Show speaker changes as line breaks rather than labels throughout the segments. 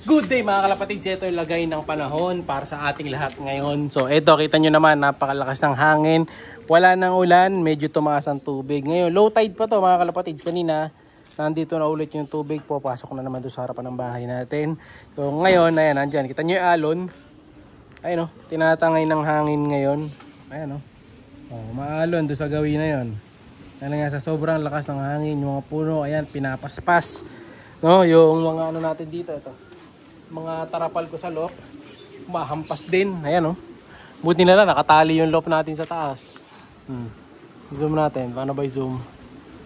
Good day mga kalapatids, ito yung lagay ng panahon para sa ating lahat ngayon. So ito, kita nyo naman, napakalakas ng hangin. Wala nang ulan, medyo tumaas ang tubig. Ngayon, low tide pa to mga kalapatids. Kanina, nandito na ulit yung tubig po. Pasok na naman doon sa harapan ng bahay natin. So ngayon, ayan, nandyan. Kita nyo yung alon. Ayun o, tinatangay ng hangin ngayon. Ayan o. Maalon doon sa gawin na yun. Dahil nga sa sobrang lakas ng hangin, yung mga puno, ayan, pinapaspas. No, yung mga ano natin dito, ito. Mga tarapal ko sa loft, mahampas din. Ayan oh. Buti na lang nakatali yung loft natin sa taas. Zoom natin. Paano ba i-zoom?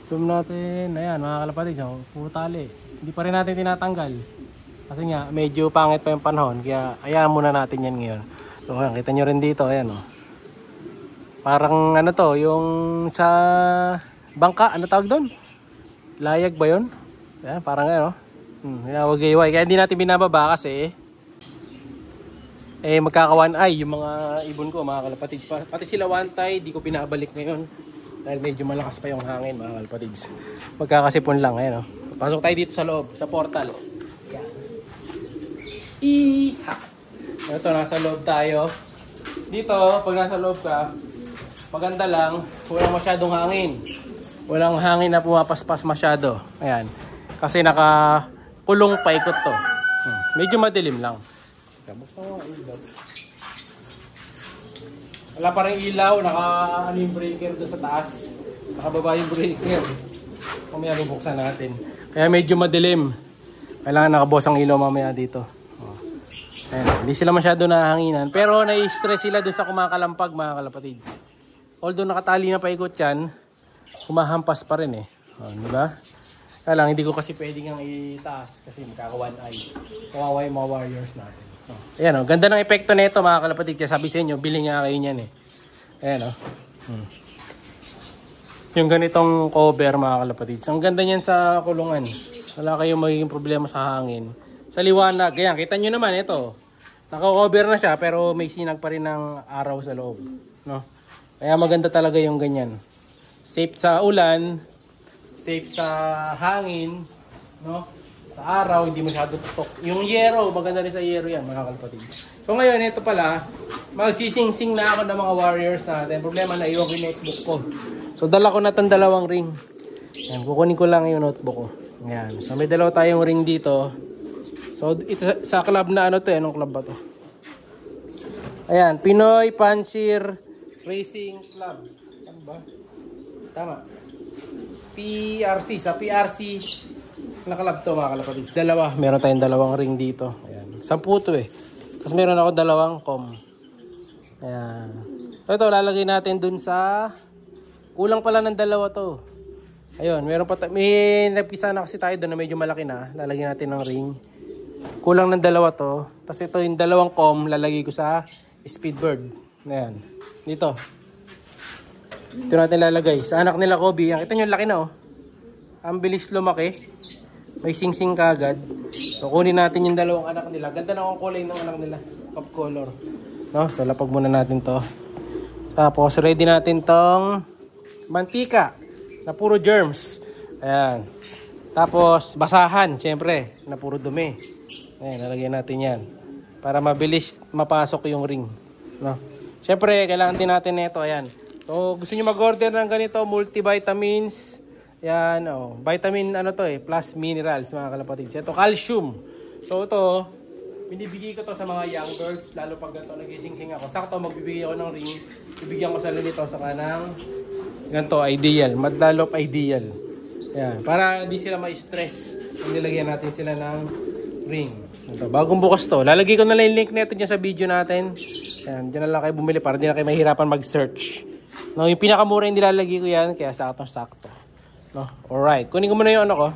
Zoom natin. Ayan mga kalapatids, oh, puro tali. Hindi pa rin natin tinatanggal. Kasi nga medyo pangit pa yung panahon. Kaya ayaw muna natin yan ngayon. So ayan, kita nyo rin dito. Ayan oh. Parang ano to, yung sa bangka, ano tawag doon? Layag ba yun? Ayan, parang ano. Hinawagayway. Kaya hindi natin binababa kasi magkakawan ay yung mga ibon ko mga kalapatids. Pati sila wantay, di ko pinabalik ngayon dahil medyo malakas pa yung hangin mga kalapatids. Magkakasipon lang. Ayan, oh. Pasok tayo dito sa loob, sa portal. Iha! Ito, nasa loob tayo. Dito, pag nasa loob ka, maganda lang, walang masyadong hangin. Walang hangin na pumapaspas masyado. Ayan. Kasi kulong paikot to. Medyo madilim lang. Buksan mo ang ilaw. Wala pa rin ilaw. Naka-ano yung breaker doon sa taas. Nakababa yung breaker. Mamaya bubuksan natin. Kaya medyo madilim. Kailangan nakabukas ang ilaw mamaya dito. Ayan. Hindi sila masyado nahanginan. Pero nai-stress sila doon sa kumakalampag mga kalapatids. Although nakatali na paikot yan, kumahampas pa rin eh. Diba? Kaya lang, hindi ko kasi pwedeng ang itaas kasi magkaka-one eye. Kawawa yung mga warriors natin. So, ayan o, ganda ng epekto nito mga kalapatids. Kaya sabi sa inyo, bili nga kayo niyan eh. Ayan o. Yung ganitong cover mga kalapatids. Ang ganda niyan sa kulungan. Wala kayong magiging problema sa hangin. Sa liwanag, ayan, kita nyo naman ito. Naka-cover na siya pero may sinag pa rin ng araw sa loob. No? Kaya maganda talaga yung ganyan. Safe sa ulan. Safe sa hangin, no? Sa araw, hindi masyado tutok. Yung yero, maganda rin sa yero yan, mga kalapatids. So ngayon, ito pala, magsising-sing na ako ng mga warriors natin. Problema na iwan ko yung notebook ko. So dala ko na itong dalawang ring. Yan, kukunin ko lang yung notebook ko. Yan. So may dalawa tayong ring dito. So ito, sa club na ano to, anong club ba to? Ayan, Pinoy Panshir Racing Club. Ano ba? Tama. PRC, sa PRC nakalab to mga kalapatids. Dalawa, meron tayong dalawang ring dito. Ayan, 10 to eh. Tapos meron ako dalawang com. Ayan. So ito, lalagay natin dun sa kulang pala ng dalawa to. Ayun, meron pa may napisa na kasi tayo doon na medyo malaki na. Lalagyan natin ng ring. Kulang ng dalawa to. Tapos ito yung dalawang com, lalagay ko sa Speedbird. Ayan, dito. Ito natin lalagay. Sa anak nila Kobe. Kita nyo, laki na oh. Ang bilis lumaki. May sing-sing kagad. So, kunin natin yung dalawang anak nila. Ganda na ang kulay ng anak nila. Pop color. No? So, lapag muna natin to. Tapos, ready natin tong mantika. Na puro germs. Ayan. Tapos, basahan. Siyempre, na puro dumi. Ayan, nalagyan natin yan. Para mabilis mapasok yung ring. No? Siyempre, kailangan din natin nito. Ayan. So, gusto nyo mag-order ng ganito, multivitamins. Yan, oh. Vitamin, ano to eh, plus minerals, mga kalapatids. Ito, calcium. So, ito, binibigay ko to sa mga young birds, lalo pag ganito nagising-sing ako. Sakto, magbibigay ako ng ring. Bibigyan ko sa lulito sa kanang ganito, ideal. Madlalop ideal. Yan, para hindi sila ma-stress. Nilagyan natin sila ng ring. Ito, bagong bukas to. Lalagay ko na lang yung link nito dyan sa video natin. Yan, dyan na lang kayo bumili para hindi na kayo mahirapan mag-search. No, yung pinakamura yung nilalagay ko yan, kaya saktong-sakto. No, alright. Kunin ko muna yung ano ko.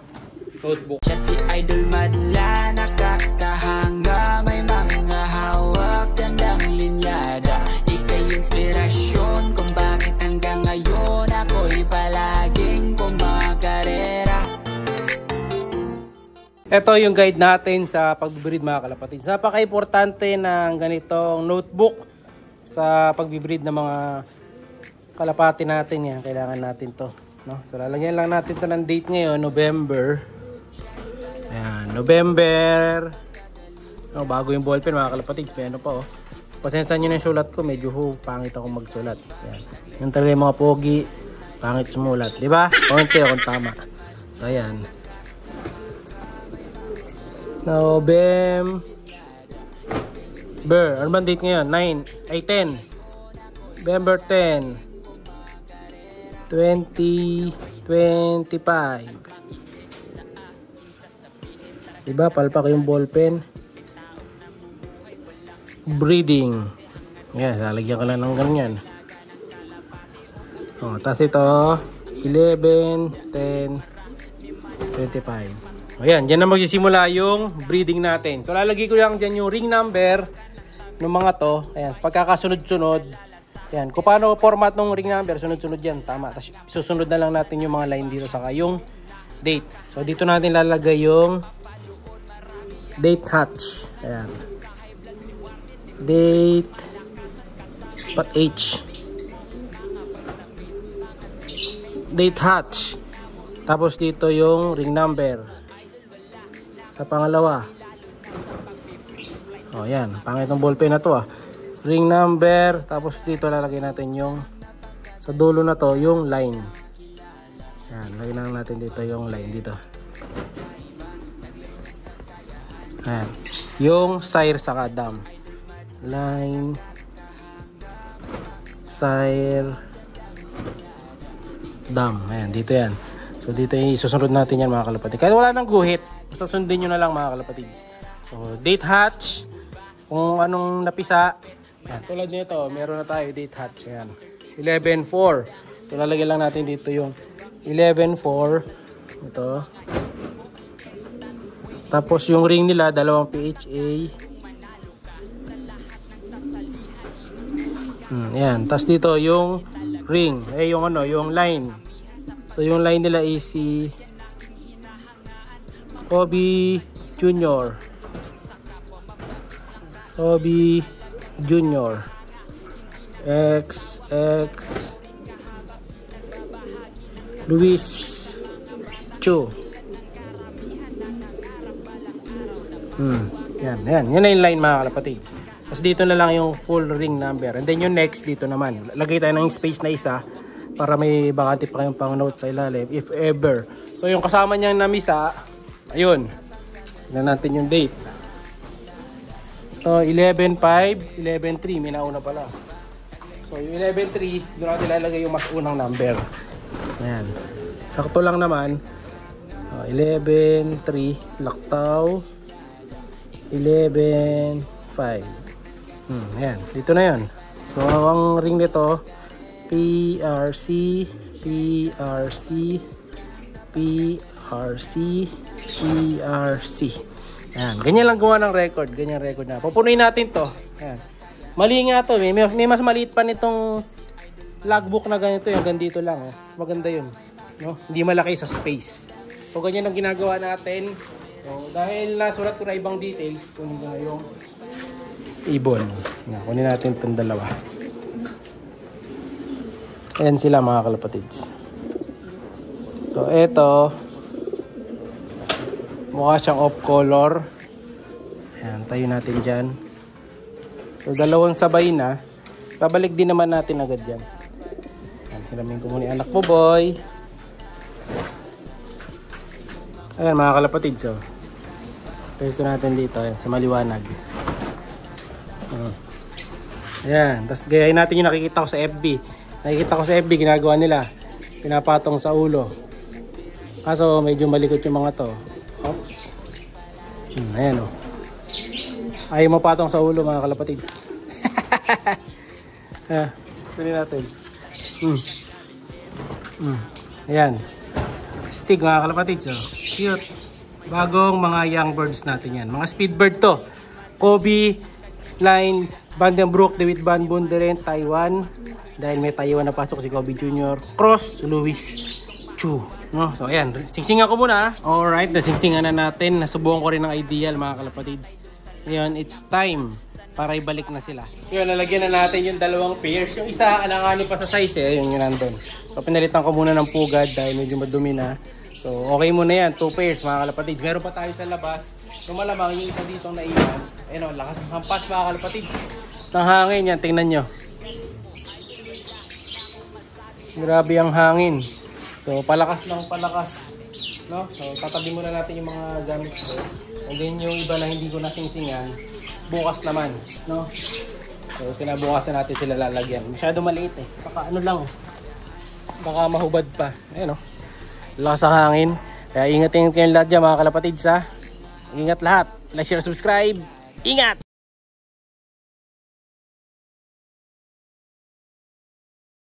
Notebook.
Siya si Idol Madla, nakakahanga, may mga hawak, gandang linyada. Ika'y inspirasyon kung bakit hanggang ngayon ako'y palaging kumakarera.
Ito yung guide natin sa pagbibreed mga kalapatids. Napaka-importante ng ganitong notebook sa pagbibreed ng mga kalapati natin yan. Kailangan natin to. No? So lalagyan lang natin to ng date ngayon, November. Ayan, November Oh, bago yung ballpen mga kalapatids. May ano pa oh. Pasensya nyo na yung sulat ko. Medyo pangit ako magsulat. Ayan. Yung talaga yung mga pogi. Pangit sumulat. Diba? Comment kayo kung tama. So, ayan. November. Ano ba date ngayon? 10. November 10. 2025. Diba? Palpak yung ballpen. Breathing. Yan, lalagyan ka lang ng ganyan. Oh, tapos ito 11, 10, 25. Ayan, dyan na magsisimula yung breathing natin. So lalagay ko lang dyan yung ring number ng mga to. Ayan, pagkakasunod-sunod. Ayan, kung paano format ng ring number, sunod-sunod yan. Tama. Tapos susunod na lang natin yung mga line dito saka yung date. So dito natin lalagay yung date hatch. Ayan. Date H. Date hatch. Tapos dito yung ring number. Sa pangalawa. Oh, yan. Pangit ng ballpen na to ah. Ring number. Tapos dito lalagay natin yung sa dulo na to yung line. Yan. Lagyan lang natin dito yung line dito. Ayan. Yung sire saka dam. Line, sire, dam. Ayan, dito yan. So, dito isusunod natin yan mga kalapatid. Kahit wala nang guhit, basta sundin nyo na lang mga kalapatid. So, date hatch, kung anong napisa. Ayan, tulad nito, meron na tayo date hatch. Ayan, 11-4. So, lalagyan lang natin dito yung 11-4. Ito. Tapos, yung ring nila, dalawang PHA. Yan. Tapos dito yung ring. Yung ano, yung line. So yung line nila is si Kobe Jr. Kobe Jr. X Luis Chu. Yan. Yan na yung line mga kalapatids. Tapos dito na lang yung full ring number. And then yung next dito naman. Lagay tayo ng space na isa para may bakante pa kayong pang note sa ilalim if ever. So yung kasama niyang namisa, ayun. Tignan natin yung date. So 11-5, 11-3. May nauna pala. So yung 11-3, doon natin lalagay yung mas unang number. Ayan. Sakto lang naman. 11-3. Laktaw. 11-5. Ayan, dito na yun. So, ang ring nito, PRC, PRC, PRC, PRC. Ayan, ganyan lang gawa ng record. Ganyan record na. Pupunuin natin to. Ayan. Mali nga to. May mas maliit pa nitong logbook na ganito. Yung ganito lang. Oh. Maganda yun. No? Hindi malaki sa space. So, ganyan ang ginagawa natin. So, dahil nasulat ko na ibang details, kunin ko na yung ibon. Kunin natin itong dalawa. Ayan sila mga kalapatids. So, eto. Mukha siyang off color. Ayan, tayo natin dyan. So, dalawang sabay na. Babalik din naman natin agad dyan. Ayan, sinamin ko muna yung anak mo, boy. Ayan mga kalapatids. So, pwesto natin dito. Ayan, sa maliwanag. Ayan, tapos gayahin natin yung nakikita ko sa FB. Nakikita ko sa FB, ginagawa nila. Pinapatong sa ulo. Kaso medyo malikot yung mga to. Oops. Ayan o. Ayaw mapatong sa ulo mga kalapatids. Kunin natin. Ayan. Stig mga kalapatids. Oh. Cute. Bagong mga young birds natin yan. Mga speed bird to. Kobe line Vandenbroek, DeWitt Van Bunderen, Taiwan. Dahil may Taiwan na pasok si Kobe Jr. Cross Luis Chu. No? So ayan, singsingan ko muna. Alright, nasingsingan na natin. Nasubukan ko rin ng ideal mga kalapatids. Ngayon, it's time para ibalik na sila. Ngayon, lalagyan na natin yung dalawang pairs. Yung isa, alanganin pa sa size eh. Yung nandun. So pinalitan ko muna ng pugad dahil medyo madumi na. So okay muna yan, 2 pairs mga kalapatids. Meron pa tayo sa labas. So malamang yung isa dito na iwan. Ayun o, lakas ng hampas mga kalapatid. Ng hangin yan, tingnan nyo. Grabe ang hangin. So palakas ng palakas. No? So tatabi muna natin yung mga gamit ko. And then yung iba na hindi ko nasingsingan, bukas naman. No? So kinabukasan natin sila lalagyan. Masyado maliit eh. Baka ano lang. Baka mahubad pa. Ayun o. Lakas ang hangin. Kaya ingat kayo lahat dyan mga kalapatids ha. Ingat lahat. Like, share, subscribe. Ingat!